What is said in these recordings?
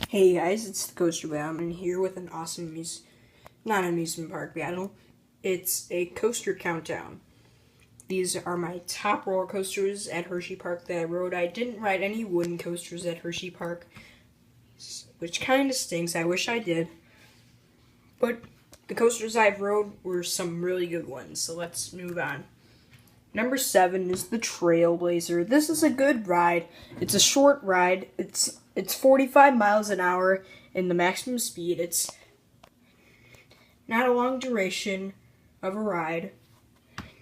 Hey guys, it's the Coaster Battle. I'm here with an awesome not amusement park battle. It's a coaster countdown. These are my top roller coasters at Hershey Park that I rode. I didn't ride any wooden coasters at Hershey Park, which kind of stinks. I wish I did. But the coasters I've rode were some really good ones, so let's move on. Number 7 is the Trailblazer. This is a good ride. It's a short ride. It's 45 miles an hour in the maximum speed. It's not a long duration of a ride.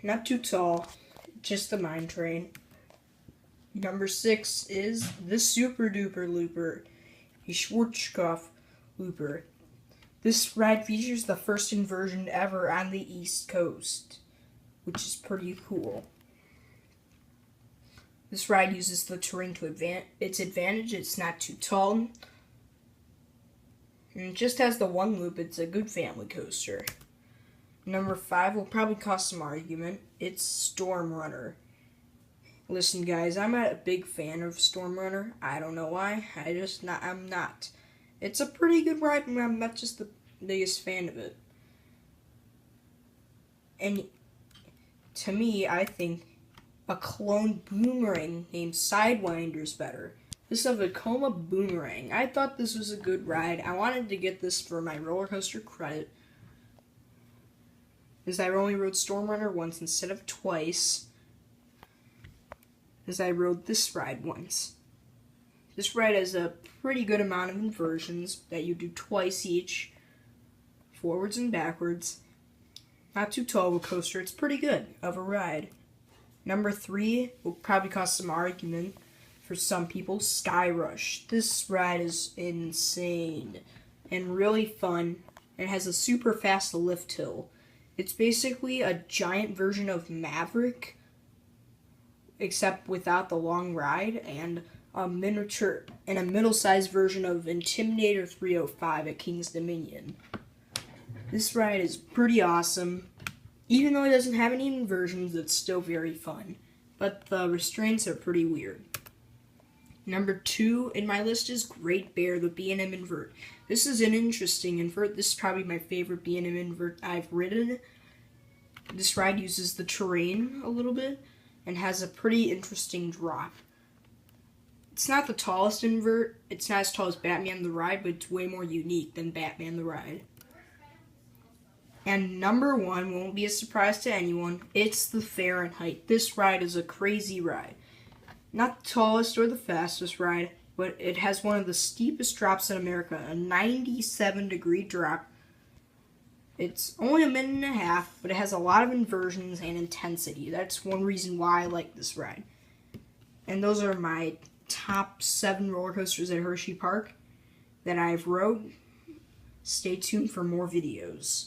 Not too tall. Just the mine train. Number 6 is the Super Dooper Looper. The Schwarzkopf Looper. This ride features the first inversion ever on the East Coast, which is pretty cool. This ride uses the terrain to its advantage. It's not too tall. And it just has the one loop. It's a good family coaster. Number 5 will probably cause some argument. It's Storm Runner. Listen guys, I'm not a big fan of Storm Runner. I don't know why. I'm not. It's a pretty good ride, but I'm not just the biggest fan of it. And to me, I think a clone Boomerang named Sidewinder is better. This is a Vekoma Boomerang. I thought this was a good ride. I wanted to get this for my roller coaster credit, as I only rode Storm Runner once instead of twice, as I rode this ride once. This ride has a pretty good amount of inversions that you do twice each, forwards and backwards. Not too tall of a coaster. It's pretty good of a ride. Number 3 will probably cause some argument for some people. Skyrush. This ride is insane and really fun. It has a super fast lift hill. It's basically a giant version of Maverick, except without the long ride, and a miniature and a middle-sized version of Intimidator 305 at King's Dominion. This ride is pretty awesome. Even though it doesn't have any inversions, it's still very fun. But the restraints are pretty weird. Number 2 in my list is Great Bear, the B&M invert. This is an interesting invert. This is probably my favorite B&M invert I've ridden. This ride uses the terrain a little bit and has a pretty interesting drop. It's not the tallest invert. It's not as tall as Batman the Ride, but it's way more unique than Batman the Ride. And number 1 won't be a surprise to anyone. It's the Fahrenheit. This ride is a crazy ride. Not the tallest or the fastest ride, but it has one of the steepest drops in America, a 97-degree drop. It's only a minute and a half, but it has a lot of inversions and intensity. That's one reason why I like this ride. And those are my top 7 roller coasters at Hershey Park that I've rode. Stay tuned for more videos.